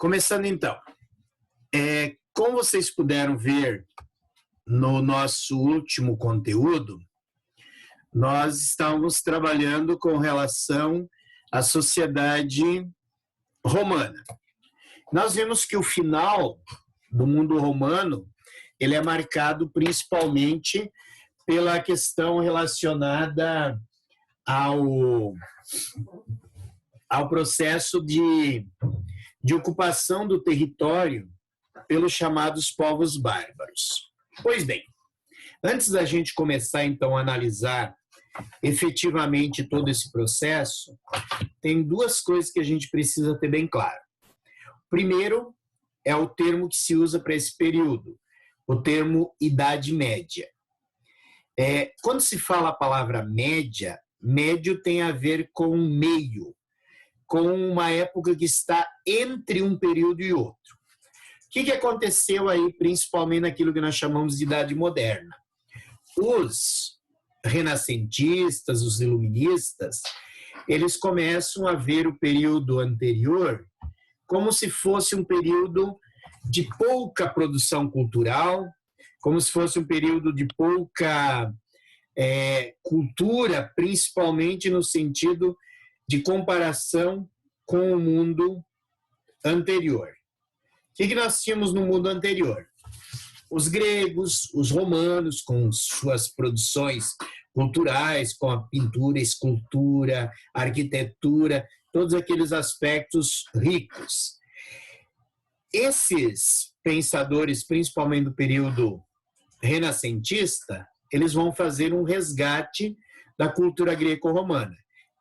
Começando então, como vocês puderam ver no nosso último conteúdo, nós estamos trabalhando com relação à sociedade romana. Nós vimos que o final do mundo romano ele é marcado principalmente pela questão relacionada ao processo de ocupação do território pelos chamados povos bárbaros. Pois bem, antes da gente começar então a analisar efetivamente todo esse processo, tem duas coisas que a gente precisa ter bem claro. Primeiro é o termo que se usa para esse período, o termo Idade Média. Quando se fala a palavra média, médio tem a ver com meio, com uma época que está entre um período e outro. O que aconteceu aí, principalmente naquilo que nós chamamos de Idade Moderna? Os renascentistas, os iluministas, eles começam a ver o período anterior como se fosse um período de pouca produção cultural, como se fosse um período de pouca cultura, principalmente no sentido de comparação com o mundo anterior. O que nós tínhamos no mundo anterior? Os gregos, os romanos, com suas produções culturais, com a pintura, escultura, arquitetura, todos aqueles aspectos ricos. Esses pensadores, principalmente do período renascentista, eles vão fazer um resgate da cultura greco-romana.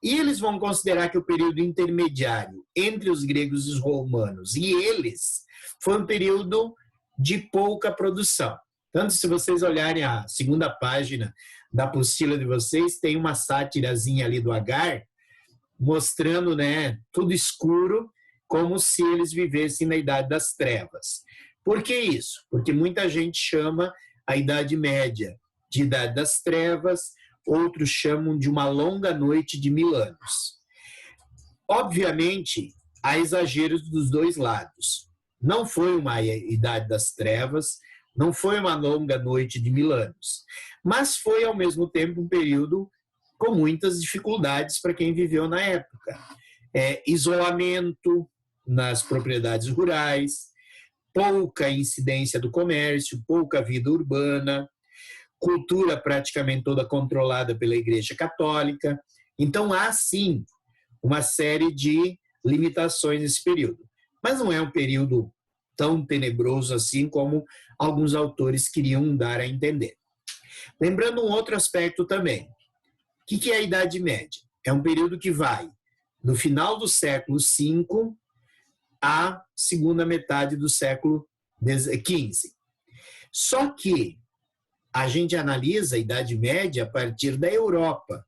E eles vão considerar que o período intermediário entre os gregos e os romanos e eles foi um período de pouca produção. Tanto se vocês olharem a segunda página da apostila de vocês, tem uma sátirazinha ali do Agar, mostrando, tudo escuro, como se eles vivessem na Idade das Trevas. Por que isso? Porque muita gente chama a Idade Média de Idade das Trevas, outros chamam de uma longa noite de 1000 anos. Obviamente, há exageros dos dois lados. Não foi uma Idade das Trevas, não foi uma longa noite de 1000 anos, mas foi, ao mesmo tempo, um período com muitas dificuldades para quem viveu na época. Isolamento nas propriedades rurais, pouca incidência do comércio, pouca vida urbana, cultura praticamente toda controlada pela Igreja Católica. Então, há, sim, uma série de limitações nesse período. Mas não é um período tão tenebroso assim como alguns autores queriam dar a entender. Lembrando um outro aspecto também. O que é a Idade Média? É um período que vai do final do século V à segunda metade do século XV. Só que a gente analisa a Idade Média a partir da Europa.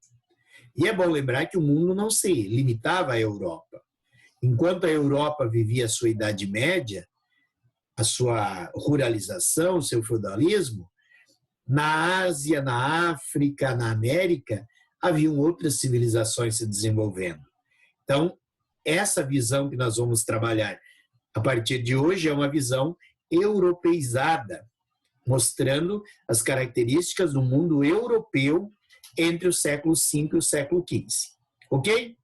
E é bom lembrar que o mundo não se limitava à Europa. Enquanto a Europa vivia a sua Idade Média, a sua ruralização, o seu feudalismo, na Ásia, na África, na América, haviam outras civilizações se desenvolvendo. Então, essa visão que nós vamos trabalhar a partir de hoje é uma visão europeizada, mostrando as características do mundo europeu entre o século V e o século XV. Ok?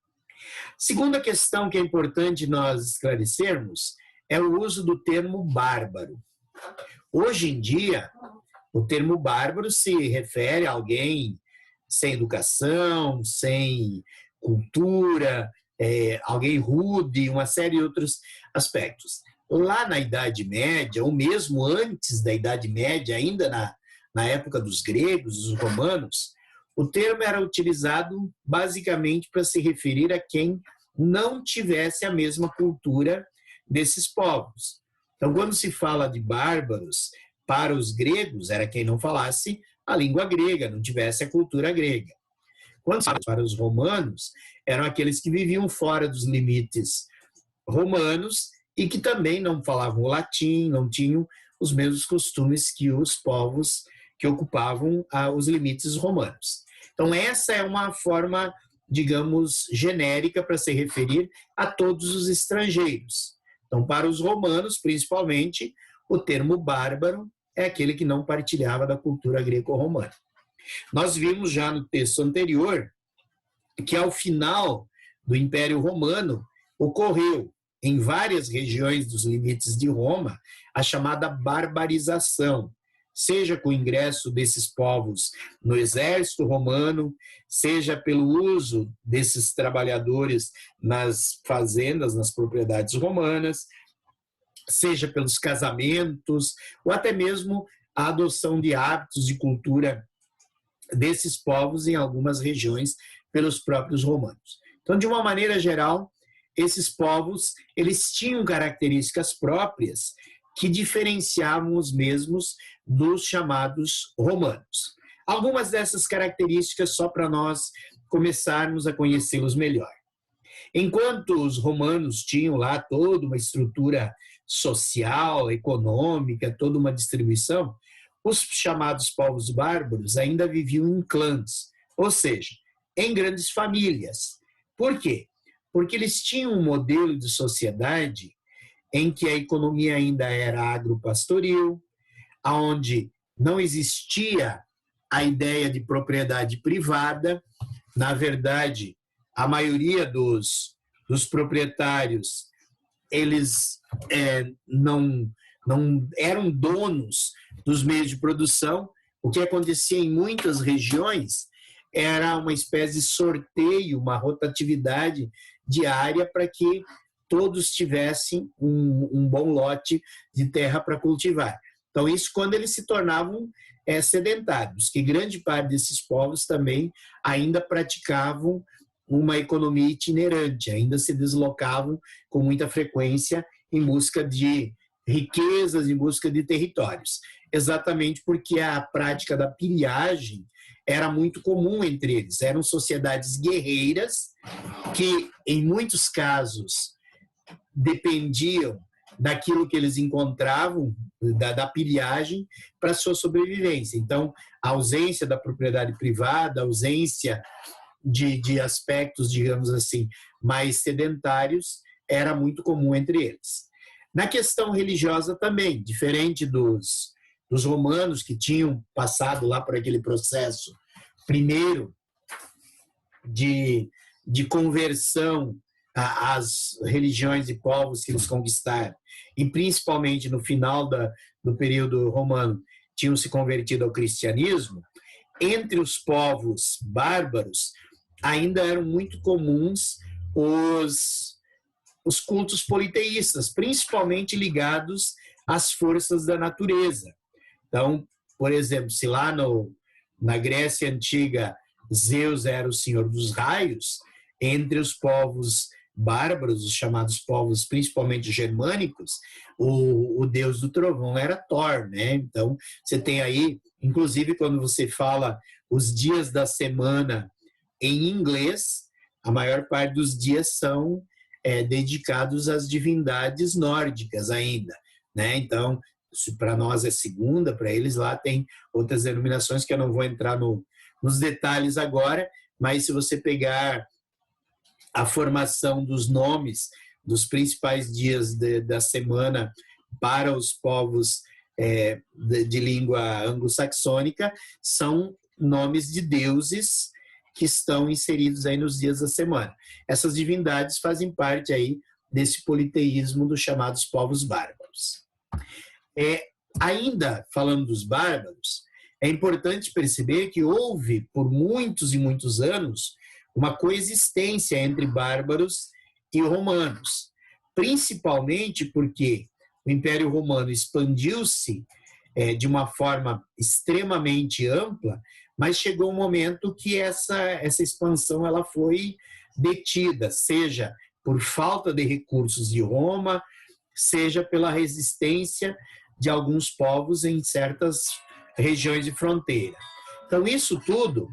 Segunda questão que é importante nós esclarecermos é o uso do termo bárbaro. Hoje em dia, o termo bárbaro se refere a alguém sem educação, sem cultura, alguém rude, uma série de outros aspectos. Lá na Idade Média, ou mesmo antes da Idade Média, ainda na época dos gregos, dos romanos, o termo era utilizado basicamente para se referir a quem não tivesse a mesma cultura desses povos. Então, quando se fala de bárbaros, para os gregos, era quem não falasse a língua grega, não tivesse a cultura grega. Quando se fala para os romanos, eram aqueles que viviam fora dos limites romanos e que também não falavam o latim, não tinham os mesmos costumes que os povos que ocupavam os limites romanos. Então, essa é uma forma, digamos, genérica para se referir a todos os estrangeiros. Então, para os romanos, principalmente, o termo bárbaro é aquele que não partilhava da cultura greco-romana. Nós vimos já no texto anterior que, ao final do Império Romano, ocorreu em várias regiões dos limites de Roma a chamada barbarização, seja com o ingresso desses povos no exército romano, seja pelo uso desses trabalhadores nas fazendas, nas propriedades romanas, seja pelos casamentos, ou até mesmo a adoção de hábitos de cultura desses povos em algumas regiões pelos próprios romanos. Então, de uma maneira geral, esses povos, eles tinham características próprias que diferenciavam os mesmos dos chamados romanos. Algumas dessas características só para nós começarmos a conhecê-los melhor. Enquanto os romanos tinham lá toda uma estrutura social, econômica, toda uma distribuição, os chamados povos bárbaros ainda viviam em clãs, ou seja, em grandes famílias. Por quê? Porque eles tinham um modelo de sociedade em que a economia ainda era agropastoril, onde não existia a ideia de propriedade privada. Na verdade, a maioria dos proprietários, eles não eram donos dos meios de produção. O que acontecia em muitas regiões era uma espécie de sorteio, uma rotatividade diária para que todos tivessem um bom lote de terra para cultivar. Então, isso quando eles se tornavam sedentários, que grande parte desses povos também ainda praticavam uma economia itinerante, ainda se deslocavam com muita frequência em busca de riquezas, em busca de territórios. Exatamente porque a prática da pilhagem era muito comum entre eles. Eram sociedades guerreiras que, em muitos casos, dependiam daquilo que eles encontravam, da pilhagem, para a sua sobrevivência. Então, a ausência da propriedade privada, a ausência de aspectos, digamos assim, mais sedentários, era muito comum entre eles. Na questão religiosa também, diferente dos romanos, que tinham passado lá por aquele processo, primeiro, de conversão às religiões e povos que eles conquistaram, e principalmente no final do período romano, tinham se convertido ao cristianismo. Entre os povos bárbaros, ainda eram muito comuns os cultos politeístas, principalmente ligados às forças da natureza. Então, por exemplo, se lá na Grécia Antiga Zeus era o senhor dos raios, entre os povos bárbaros, os chamados povos principalmente germânicos, o deus do trovão era Thor, né? Então, você tem aí, inclusive quando você fala os dias da semana em inglês, a maior parte dos dias são dedicados às divindades nórdicas ainda, né? Então, para nós é segunda, para eles lá tem outras denominações que eu não vou entrar nos detalhes agora, mas se você pegar a formação dos nomes dos principais dias da semana para os povos de língua anglo-saxônica, são nomes de deuses que estão inseridos aí nos dias da semana. Essas divindades fazem parte aí desse politeísmo dos chamados povos bárbaros. Ainda falando dos bárbaros, é importante perceber que houve, por muitos e muitos anos, uma coexistência entre bárbaros e romanos, principalmente porque o Império Romano expandiu-se de uma forma extremamente ampla, mas chegou um momento que essa expansão ela foi detida, seja por falta de recursos de Roma, seja pela resistência de alguns povos em certas regiões de fronteira. Então, isso tudo,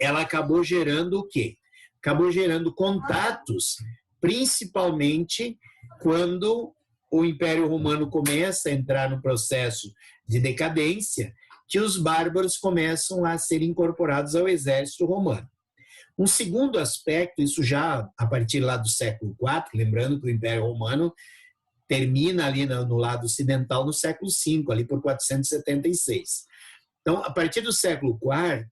ela acabou gerando o quê? Acabou gerando contatos, principalmente quando o Império Romano começa a entrar no processo de decadência, que os bárbaros começam a ser incorporados ao exército romano. Um segundo aspecto, isso já a partir lá do século IV, lembrando que o Império Romano termina ali no lado ocidental no século V, ali por 476. Então, a partir do século IV,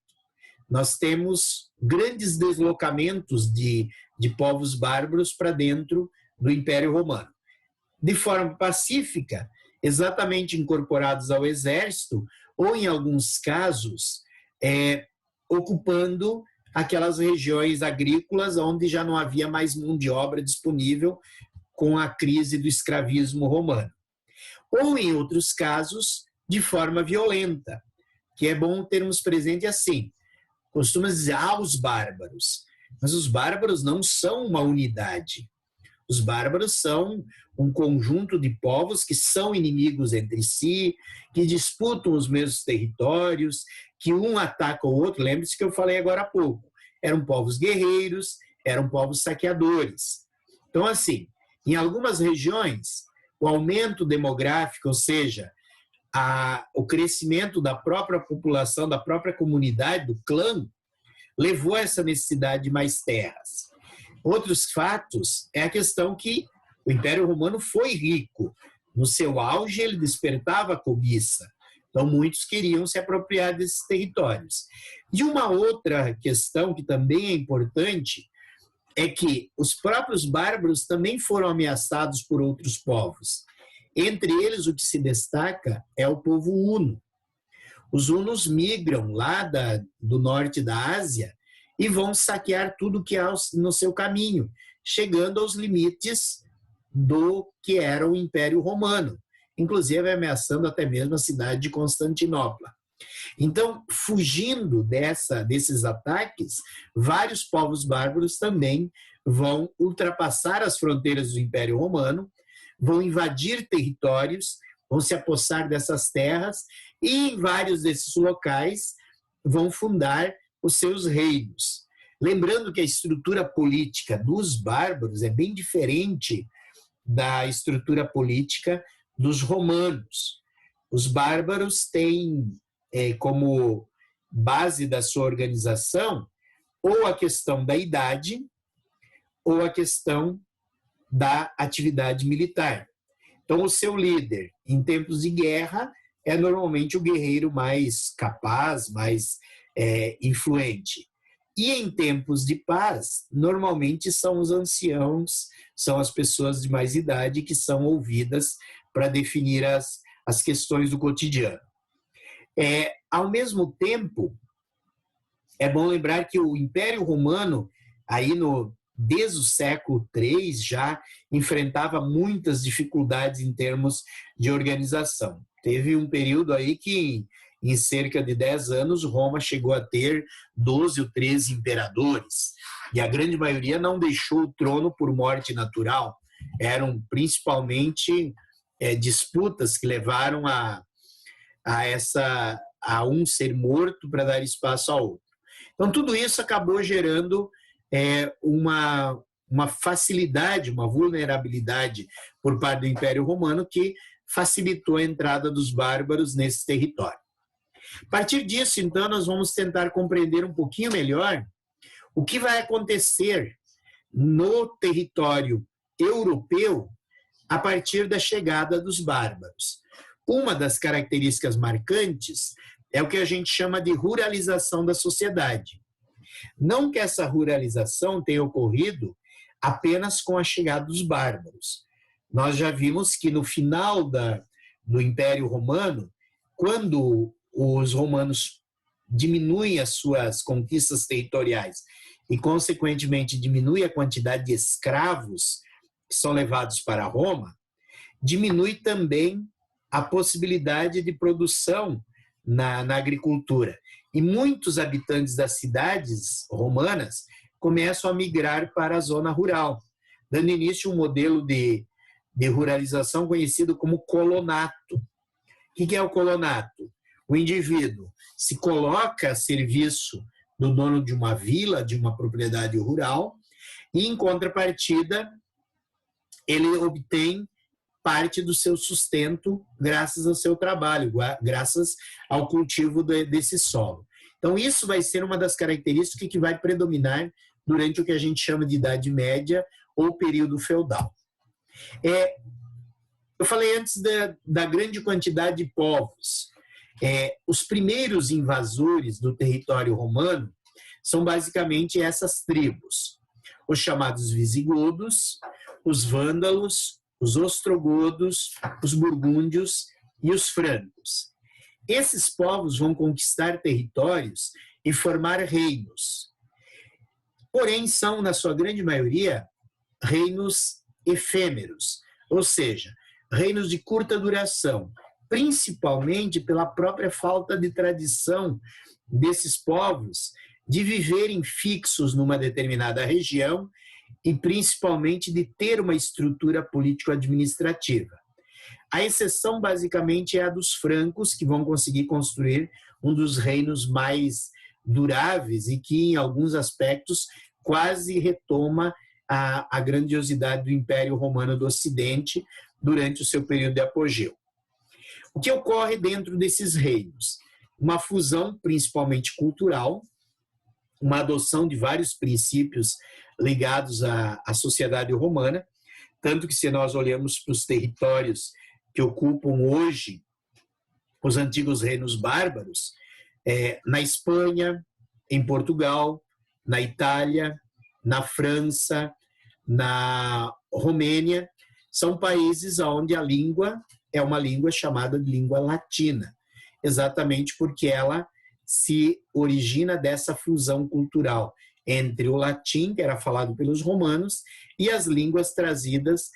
nós temos grandes deslocamentos de povos bárbaros para dentro do Império Romano. De forma pacífica, exatamente incorporados ao exército, ou em alguns casos, ocupando aquelas regiões agrícolas onde já não havia mais mão de obra disponível com a crise do escravismo romano. Ou, em outros casos, de forma violenta, que é bom termos presente assim. Costuma dizer, os bárbaros. Mas os bárbaros não são uma unidade. Os bárbaros são um conjunto de povos que são inimigos entre si, que disputam os mesmos territórios, que um ataca o outro. Lembre-se que eu falei agora há pouco. Eram povos guerreiros, eram povos saqueadores. Então, assim, em algumas regiões, o aumento demográfico, ou seja, o crescimento da própria população, da própria comunidade, do clã, levou a essa necessidade de mais terras. Outros fatos é a questão que o Império Romano foi rico. No seu auge, ele despertava a cobiça. Então, muitos queriam se apropriar desses territórios. E uma outra questão que também é importante é que os próprios bárbaros também foram ameaçados por outros povos. Entre eles, o que se destaca é o povo huno. Os hunos migram lá do norte da Ásia e vão saquear tudo que há no seu caminho, chegando aos limites do que era o Império Romano, inclusive ameaçando até mesmo a cidade de Constantinopla. Então, fugindo desses ataques, vários povos bárbaros também vão ultrapassar as fronteiras do Império Romano, vão invadir territórios, vão se apossar dessas terras e, em vários desses locais, vão fundar os seus reinos. Lembrando que a estrutura política dos bárbaros é bem diferente da estrutura política dos romanos. Os bárbaros têm como base da sua organização ou a questão da idade ou a questão da atividade militar. Então, o seu líder, em tempos de guerra, é normalmente o guerreiro mais capaz, mais influente. E em tempos de paz, normalmente são os anciãos, são as pessoas de mais idade que são ouvidas para definir as questões do cotidiano. Ao mesmo tempo, é bom lembrar que o Império Romano, desde o século III, já enfrentava muitas dificuldades em termos de organização. Teve um período aí que, em cerca de 10 anos, Roma chegou a ter 12 ou 13 imperadores, e a grande maioria não deixou o trono por morte natural. Eram principalmente disputas que levaram a um ser morto para dar espaço ao outro. Então, tudo isso acabou gerando uma facilidade, uma vulnerabilidade por parte do Império Romano que facilitou a entrada dos bárbaros nesse território. A partir disso, então, nós vamos tentar compreender um pouquinho melhor o que vai acontecer no território europeu a partir da chegada dos bárbaros. Uma das características marcantes é o que a gente chama de ruralização da sociedade. Não que essa ruralização tenha ocorrido apenas com a chegada dos bárbaros. Nós já vimos que no final do Império Romano, quando os romanos diminuem as suas conquistas territoriais e, consequentemente, diminui a quantidade de escravos que são levados para Roma, diminui também a possibilidade de produção na agricultura. E muitos habitantes das cidades romanas começam a migrar para a zona rural, dando início a um modelo de ruralização conhecido como colonato. O que é o colonato? O indivíduo se coloca a serviço do dono de uma vila, de uma propriedade rural, e, em contrapartida, ele obtém parte do seu sustento graças ao seu trabalho, graças ao cultivo desse solo. Então, isso vai ser uma das características que vai predominar durante o que a gente chama de Idade Média ou período feudal. Eu falei antes da grande quantidade de povos. Os primeiros invasores do território romano são basicamente essas tribos, os chamados visigodos, os vândalos, os ostrogodos, os burgúndios e os francos. Esses povos vão conquistar territórios e formar reinos. Porém, são, na sua grande maioria, reinos efêmeros, ou seja, reinos de curta duração, principalmente pela própria falta de tradição desses povos de viverem fixos numa determinada região e principalmente de ter uma estrutura político-administrativa. A exceção, basicamente, é a dos francos, que vão conseguir construir um dos reinos mais duráveis e que, em alguns aspectos, quase retoma a grandiosidade do Império Romano do Ocidente durante o seu período de apogeu. O que ocorre dentro desses reinos? Uma fusão, principalmente cultural, uma adoção de vários princípios ligados à sociedade romana, tanto que, se nós olhamos para os territórios que ocupam hoje os antigos reinos bárbaros, na Espanha, em Portugal, na Itália, na França, na Romênia, são países onde a língua é uma língua chamada de língua latina, exatamente porque ela se origina dessa fusão cultural entre o latim, que era falado pelos romanos, e as línguas trazidas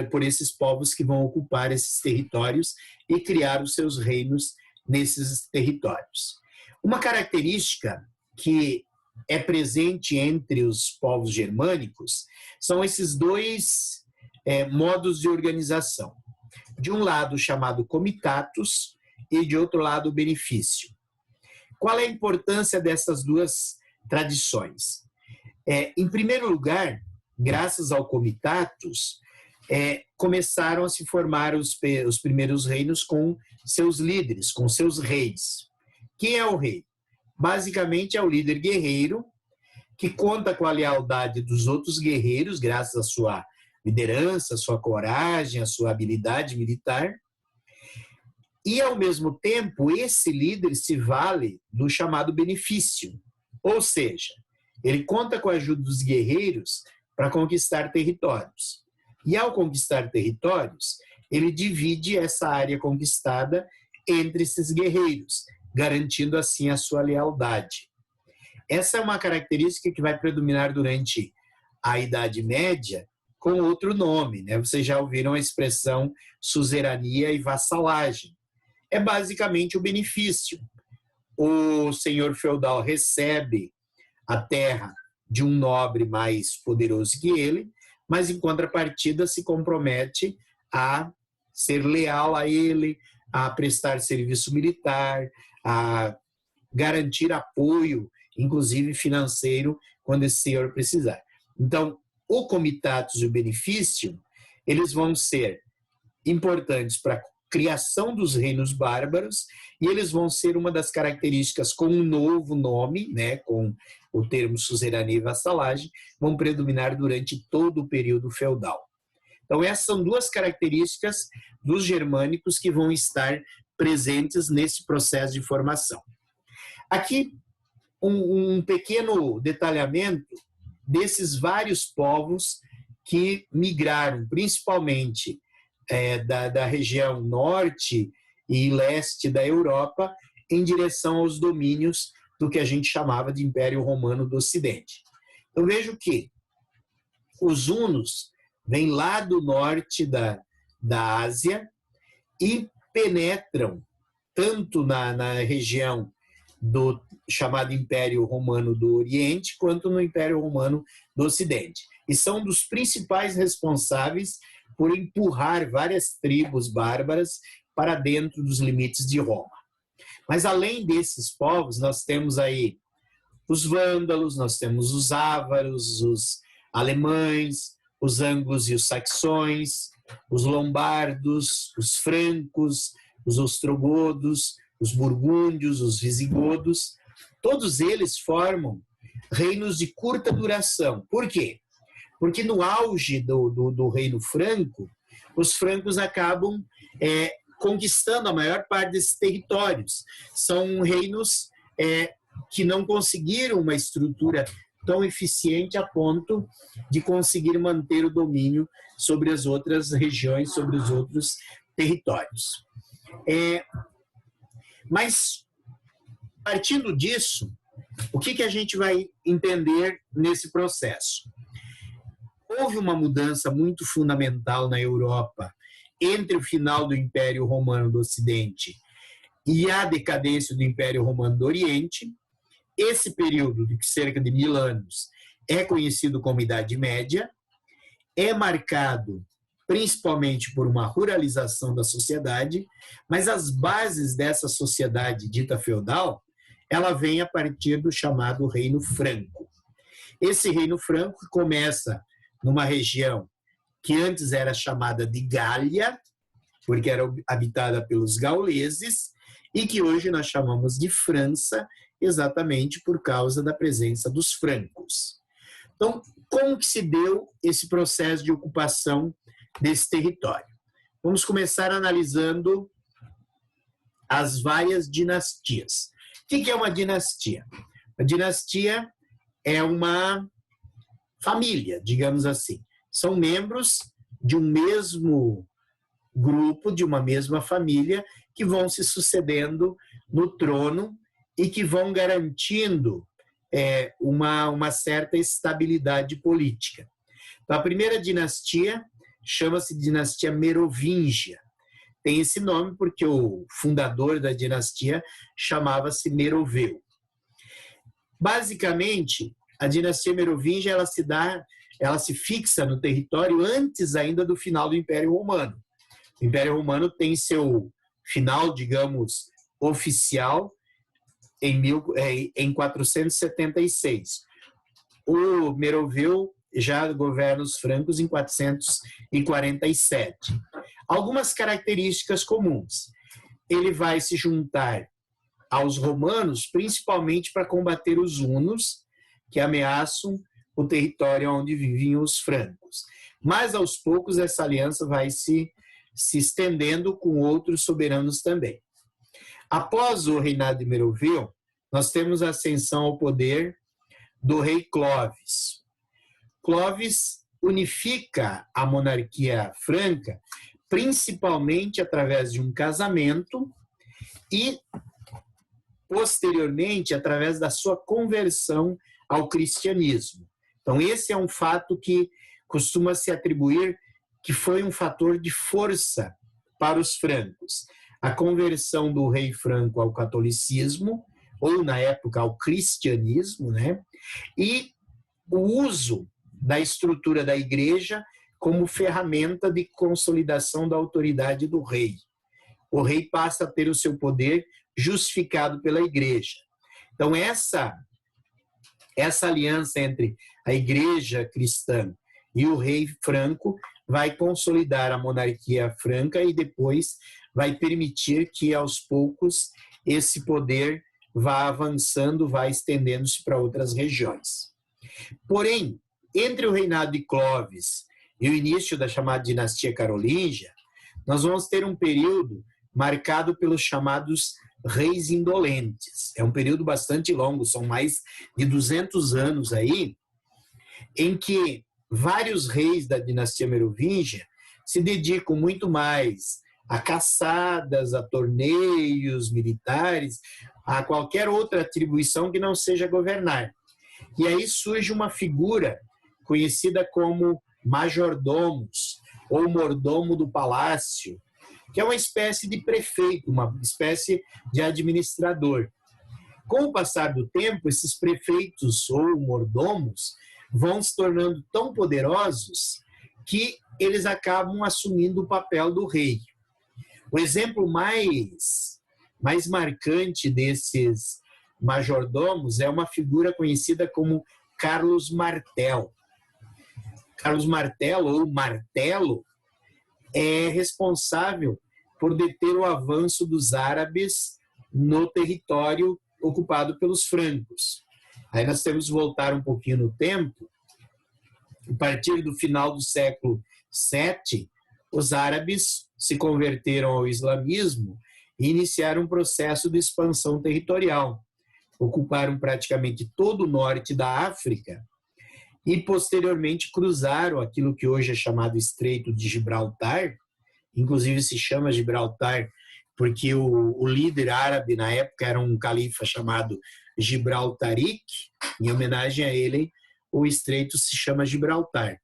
por esses povos que vão ocupar esses territórios e criar os seus reinos nesses territórios. Uma característica que é presente entre os povos germânicos são esses dois modos de organização. De um lado, chamado comitatus, e de outro lado, o benefício. Qual é a importância dessas duas tradições? Em primeiro lugar, graças ao comitatus, começaram a se formar os primeiros reinos com seus líderes, com seus reis. Quem é o rei? Basicamente é o líder guerreiro, que conta com a lealdade dos outros guerreiros, graças à sua liderança, à sua coragem, à sua habilidade militar. E, ao mesmo tempo, esse líder se vale do chamado benefício, ou seja, ele conta com a ajuda dos guerreiros para conquistar territórios. E, ao conquistar territórios, ele divide essa área conquistada entre esses guerreiros, garantindo assim a sua lealdade. Essa é uma característica que vai predominar durante a Idade Média com outro nome, né? Vocês já ouviram a expressão suzerania e vassalagem. É basicamente o benefício. O senhor feudal recebe a terra de um nobre mais poderoso que ele, mas em contrapartida se compromete a ser leal a ele, a prestar serviço militar, a garantir apoio, inclusive financeiro, quando esse senhor precisar. Então, o comitatus e o benefício, eles vão ser importantes para a criação dos reinos bárbaros e eles vão ser uma das características com um novo nome, né, com o termo suzerania e vassalagem, vão predominar durante todo o período feudal. Então, essas são duas características dos germânicos que vão estar presentes nesse processo de formação. Aqui, um pequeno detalhamento desses vários povos que migraram, principalmente da região norte e leste da Europa, em direção aos domínios do que a gente chamava de Império Romano do Ocidente. Então, vejo que os hunos vêm lá do norte da Ásia e penetram tanto na região do chamado Império Romano do Oriente, quanto no Império Romano do Ocidente. E são dos principais responsáveis por empurrar várias tribos bárbaras para dentro dos limites de Roma. Mas além desses povos, nós temos aí os vândalos, nós temos os ávaros, os alemães, os anglos e os saxões, os lombardos, os francos, os ostrogodos, os burgúndios, os visigodos, Todos eles formam reinos de curta duração. Por quê? Porque no auge do reino franco, os francos acabam conquistando a maior parte desses territórios. São reinos que não conseguiram uma estrutura tão eficiente a ponto de conseguir manter o domínio sobre as outras regiões, sobre os outros territórios. Mas, partindo disso, o que a gente vai entender nesse processo? Houve uma mudança muito fundamental na Europa entre o final do Império Romano do Ocidente e a decadência do Império Romano do Oriente. Esse período, de cerca de 1000 anos, é conhecido como Idade Média, é marcado principalmente por uma ruralização da sociedade, mas as bases dessa sociedade dita feudal, ela vem a partir do chamado Reino Franco. Esse Reino Franco começa numa região que antes era chamada de Gália, porque era habitada pelos gauleses, e que hoje nós chamamos de França, exatamente por causa da presença dos francos. Então, como que se deu esse processo de ocupação desse território? Vamos começar analisando as várias dinastias. O que é uma dinastia? A dinastia é uma família, digamos assim. São membros de um mesmo grupo, de uma mesma família, que vão se sucedendo no trono e que vão garantindo uma certa estabilidade política. Então, a primeira dinastia chama-se dinastia Merovingia. Tem esse nome porque o fundador da dinastia chamava-se Meroveu. Basicamente, a dinastia Merovingia ela se fixa no território antes ainda do final do Império Romano. O Império Romano tem seu final, digamos, oficial em 476. O Meroveu já governa os francos em 447. Algumas características comuns. Ele vai se juntar aos romanos, principalmente para combater os hunos, que ameaçam o território onde viviam os francos. Mas, aos poucos, essa aliança vai se estendendo com outros soberanos também. Após o reinado de Meroveu, nós temos a ascensão ao poder do rei Clovis. Clovis unifica a monarquia franca, principalmente através de um casamento e, posteriormente, através da sua conversão ao cristianismo. Então, esse é um fato que costuma se atribuir que foi um fator de força para os francos. A conversão do rei franco ao catolicismo, ou na época ao cristianismo, né? E o uso da estrutura da igreja como ferramenta de consolidação da autoridade do rei. O rei passa a ter o seu poder justificado pela igreja. Então, essa aliança entre a igreja cristã e o rei franco vai consolidar a monarquia franca e depois vai permitir que, aos poucos, esse poder vá avançando, vá estendendo-se para outras regiões. Porém, entre o reinado de Clovis e o início da chamada dinastia carolíngia, nós vamos ter um período marcado pelos chamados reis indolentes. É um período bastante longo, são mais de 200 anos aí, em que vários reis da dinastia Merovingia se dedicam muito mais a caçadas, a torneios militares, a qualquer outra atribuição que não seja governar. E aí surge uma figura conhecida como majordomos, ou mordomo do palácio, que é uma espécie de prefeito, uma espécie de administrador. Com o passar do tempo, esses prefeitos ou mordomos vão se tornando tão poderosos que eles acabam assumindo o papel do rei. O exemplo mais marcante desses majordomos é uma figura conhecida como Carlos Martel. Carlos Martel, ou Martelo, é responsável por deter o avanço dos árabes no território ocupado pelos francos. Aí nós temos que voltar um pouquinho no tempo. A partir do final do século VII, os árabes se converteram ao islamismo e iniciaram um processo de expansão territorial. Ocuparam praticamente todo o norte da África e, posteriormente, cruzaram aquilo que hoje é chamado Estreito de Gibraltar. Inclusive se chama Gibraltar porque o líder árabe na época era um califa chamado Gibraltaric. Em homenagem a ele, o estreito se chama Gibraltar.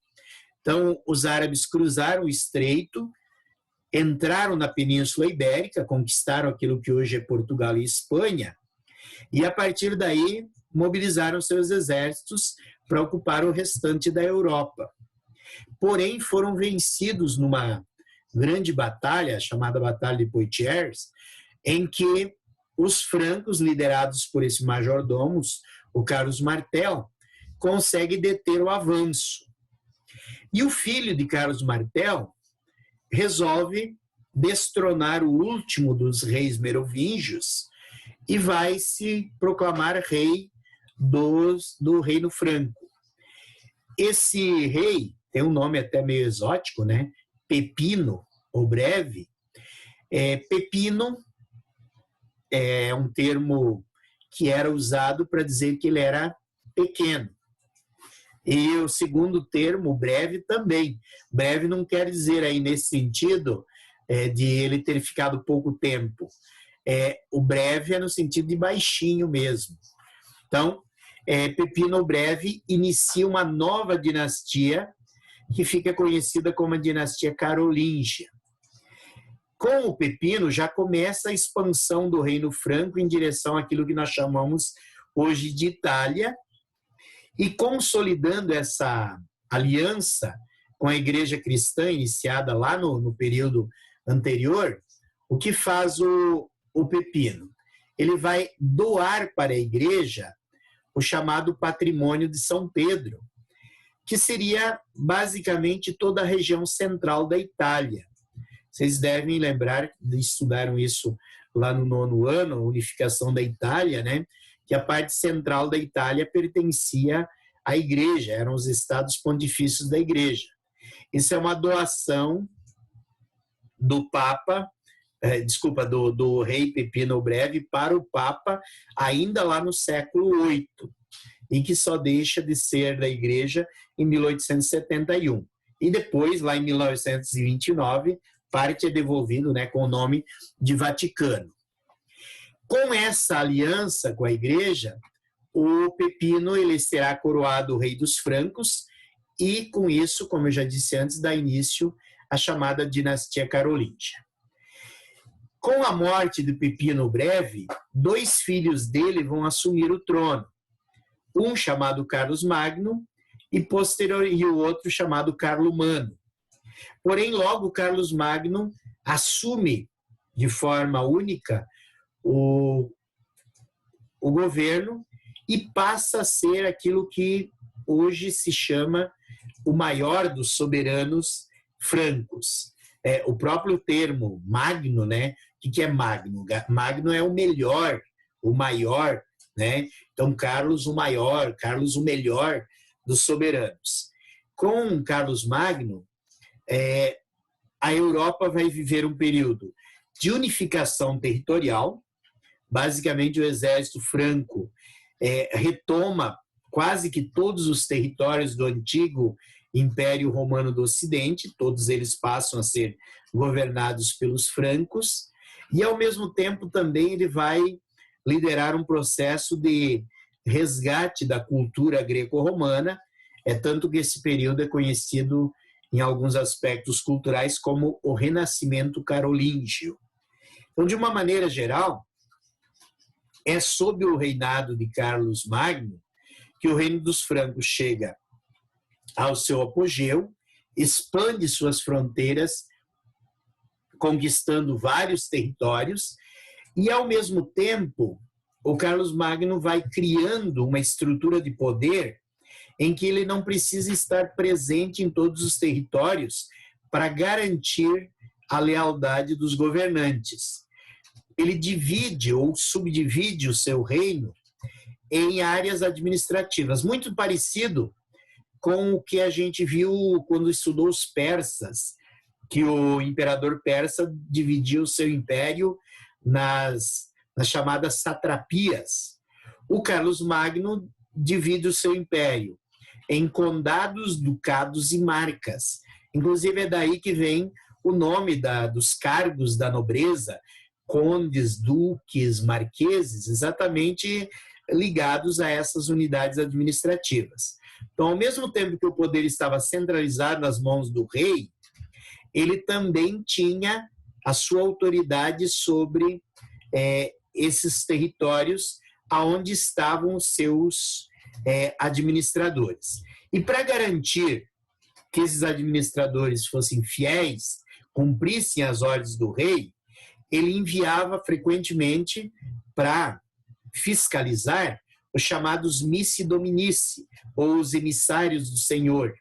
Então, os árabes cruzaram o estreito, entraram na Península Ibérica, conquistaram aquilo que hoje é Portugal e Espanha, e a partir daí mobilizaram seus exércitos para ocupar o restante da Europa. Porém, foram vencidos numa grande batalha, chamada Batalha de Poitiers, em que os francos, liderados por esse major-domos, o Carlos Martel, consegue deter o avanço. E o filho de Carlos Martel resolve destronar o último dos reis merovingios e vai se proclamar rei do Reino Franco. Esse rei tem um nome até meio exótico, né? Pepino, ou Breve. Pepino é um termo que era usado para dizer que ele era pequeno. E o segundo termo, breve, também. Breve não quer dizer aí nesse sentido de ele ter ficado pouco tempo. O breve é no sentido de baixinho mesmo. Então, Pepino o Breve inicia uma nova dinastia que fica conhecida como a dinastia carolíngia. Com o Pepino já começa a expansão do Reino Franco em direção àquilo que nós chamamos hoje de Itália, e consolidando essa aliança com a igreja cristã iniciada lá no período anterior, o que faz o Pepino? Ele vai doar para a igreja o chamado patrimônio de São Pedro, que seria basicamente toda a região central da Itália. Vocês devem lembrar, estudaram isso lá no 9º ano, a unificação da Itália, né? Que a parte central da Itália pertencia à igreja, eram os estados pontifícios da igreja. Isso é uma doação do Papa, do rei Pepino o Breve para o Papa, ainda lá no século VIII, e que só deixa de ser da igreja em 1871. E depois, lá em 1929, parte é devolvido, né, com o nome de Vaticano. Com essa aliança com a igreja, o Pepino ele será coroado rei dos francos e, com isso, como eu já disse antes, dá início à chamada dinastia carolíngia. Com a morte de Pepino o Breve, 2 filhos dele vão assumir o trono. Um chamado Carlos Magno e o outro chamado Carlomano. Porém, logo Carlos Magno assume de forma única o governo e passa a ser aquilo que hoje se chama o maior dos soberanos francos. O próprio termo magno, né? O que é magno? Magno é o melhor, o maior, né? Então, Carlos o maior, Carlos o melhor dos soberanos. Com Carlos Magno, a Europa vai viver um período de unificação territorial. Basicamente, o exército franco retoma quase que todos os territórios do antigo Império Romano do Ocidente, todos eles passam a ser governados pelos francos, e ao mesmo tempo também ele vai liderar um processo de resgate da cultura greco-romana, tanto que esse período é conhecido em alguns aspectos culturais como o Renascimento Carolíngio. Então, de uma maneira geral, é sob o reinado de Carlos Magno que o reino dos francos chega ao seu apogeu, expande suas fronteiras, conquistando vários territórios, e, ao mesmo tempo, o Carlos Magno vai criando uma estrutura de poder em que ele não precisa estar presente em todos os territórios para garantir a lealdade dos governantes. ele divide ou subdivide o seu reino em áreas administrativas, muito parecido com o que a gente viu quando estudou os persas, que o imperador persa dividiu o seu império nas chamadas satrapias. O Carlos Magno divide o seu império em condados, ducados e marcas. Inclusive é daí que vem o nome dos cargos da nobreza, condes, duques, marqueses, exatamente ligados a essas unidades administrativas. Então, ao mesmo tempo que o poder estava centralizado nas mãos do rei, ele também tinha a sua autoridade sobre esses territórios aonde estavam os seus administradores. E para garantir que esses administradores fossem fiéis, cumprissem as ordens do rei, ele enviava frequentemente para fiscalizar os chamados missi dominici, ou os emissários do Senhor.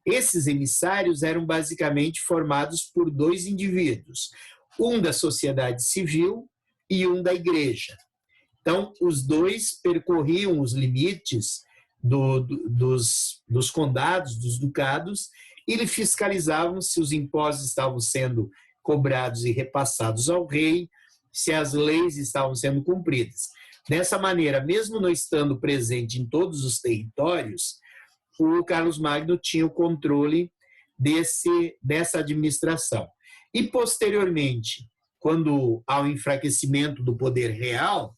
Esses emissários eram basicamente formados por dois indivíduos, um da sociedade civil e um da igreja. Então, os dois percorriam os limites dos condados, dos ducados, e eles fiscalizavam se os impostos estavam sendo cobrados e repassados ao rei, se as leis estavam sendo cumpridas. Dessa maneira, mesmo não estando presente em todos os territórios, o Carlos Magno tinha o controle dessa administração. E, posteriormente, quando há o enfraquecimento do poder real,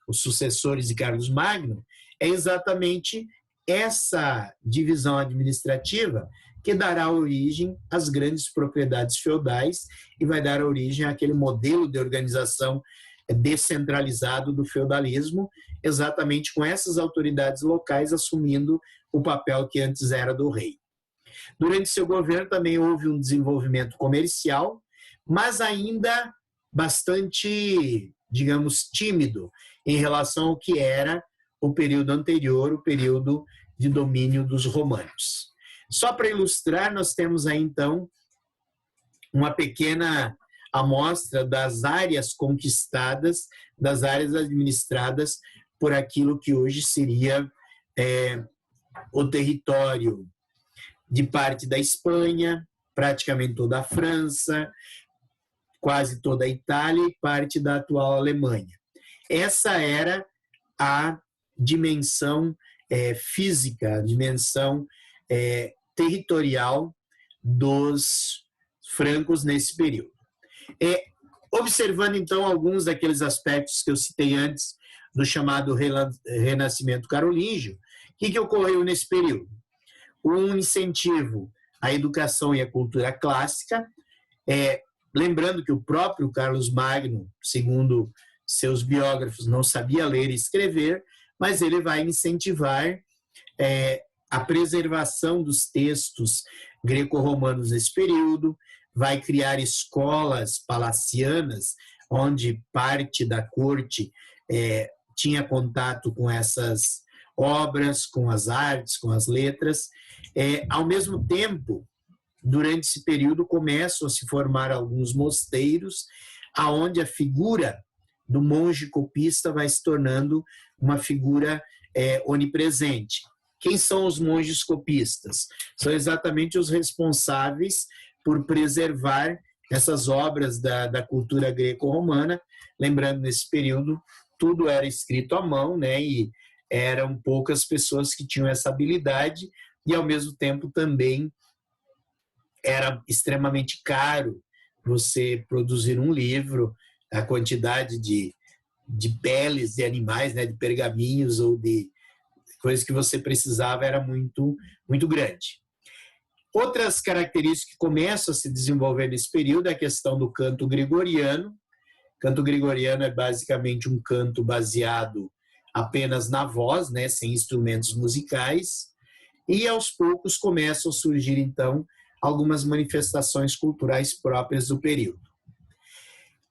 os sucessores de Carlos Magno, é exatamente essa divisão administrativa que dará origem às grandes propriedades feudais e vai dar origem àquele modelo de organização descentralizado do feudalismo, exatamente com essas autoridades locais assumindo o papel que antes era do rei. Durante seu governo também houve um desenvolvimento comercial, mas ainda bastante, digamos, tímido em relação ao que era o período anterior, o período de domínio dos romanos. Só para ilustrar, nós temos aí, então, uma pequena amostra das áreas conquistadas, das áreas administradas por aquilo que hoje seria o território de parte da Espanha, praticamente toda a França, quase toda a Itália e parte da atual Alemanha. Essa era a dimensão física, a dimensão territorial dos francos nesse período. Observando, então, alguns daqueles aspectos que eu citei antes do chamado Renascimento Carolíngio, o que ocorreu nesse período? Um incentivo à educação e à cultura clássica, lembrando que o próprio Carlos Magno, segundo seus biógrafos, não sabia ler e escrever, mas ele vai incentivar a preservação dos textos greco-romanos nesse período, vai criar escolas palacianas, onde parte da corte tinha contato com essas obras, com as artes, com as letras. Ao mesmo tempo, durante esse período, começam a se formar alguns mosteiros, aonde a figura do monge copista vai se tornando uma figura onipresente. Quem são os monges copistas? São exatamente os responsáveis por preservar essas obras da cultura greco-romana. Lembrando, nesse período, tudo era escrito à mão, né? E eram poucas pessoas que tinham essa habilidade e, ao mesmo tempo, também era extremamente caro você produzir um livro, a quantidade de peles de animais, né, de pergaminhos ou de coisas que você precisava era muito, muito grande. Outras características que começam a se desenvolver nesse período é a questão do canto gregoriano. O canto gregoriano é basicamente um canto baseado apenas na voz, né, sem instrumentos musicais, e aos poucos começam a surgir, então, algumas manifestações culturais próprias do período.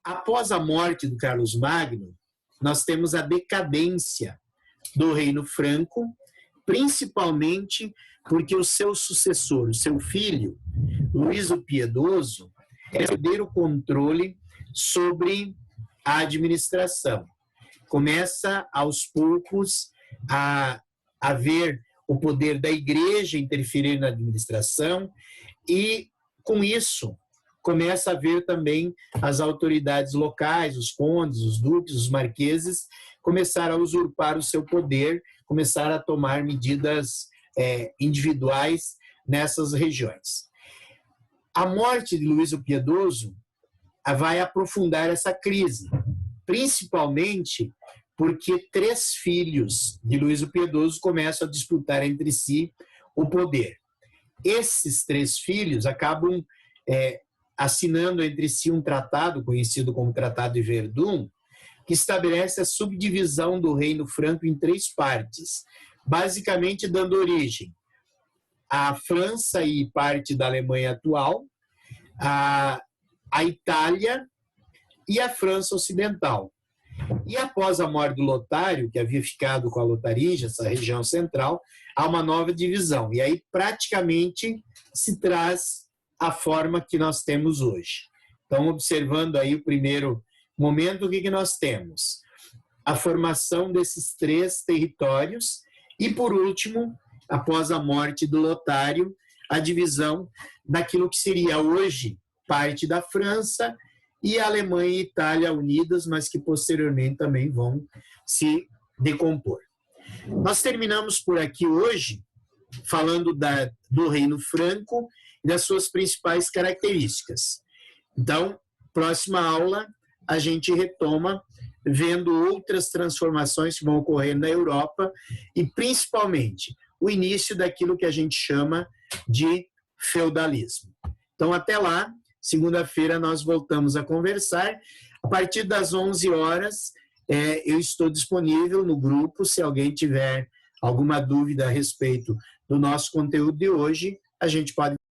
Após a morte do Carlos Magno, nós temos a decadência do Reino Franco, principalmente porque o seu sucessor, o seu filho, Luís o Piedoso, perderam o controle sobre a administração. Começa, aos poucos, a haver o poder da igreja interferir na administração e, com isso, começa a haver também as autoridades locais, os condes, os duques, os marqueses, começaram a usurpar o seu poder, começaram a tomar medidas individuais nessas regiões. A morte de Luís o Piedoso vai aprofundar essa crise, principalmente porque 3 filhos de Luís o Piedoso começam a disputar entre si o poder. Esses 3 filhos acabam assinando entre si um tratado, conhecido como Tratado de Verdun, que estabelece a subdivisão do Reino Franco em 3 partes, basicamente dando origem à França e parte da Alemanha atual, a Itália e a França Ocidental. E após a morte do Lotário, que havia ficado com a Lotaringia, essa região central, há uma nova divisão. E aí praticamente se traz a forma que nós temos hoje. Então, observando aí o primeiro momento, o que nós temos? A formação desses 3 territórios e, por último, após a morte do Lotário, a divisão daquilo que seria hoje parte da França e a Alemanha e a Itália unidas, mas que posteriormente também vão se decompor. Nós terminamos por aqui hoje falando do Reino Franco e das suas principais características. Então, próxima aula, a gente retoma vendo outras transformações que vão ocorrer na Europa e, principalmente, o início daquilo que a gente chama de feudalismo. Então, até lá, segunda-feira nós voltamos a conversar. A partir das 11 horas, eu estou disponível no grupo. Se alguém tiver alguma dúvida a respeito do nosso conteúdo de hoje, a gente pode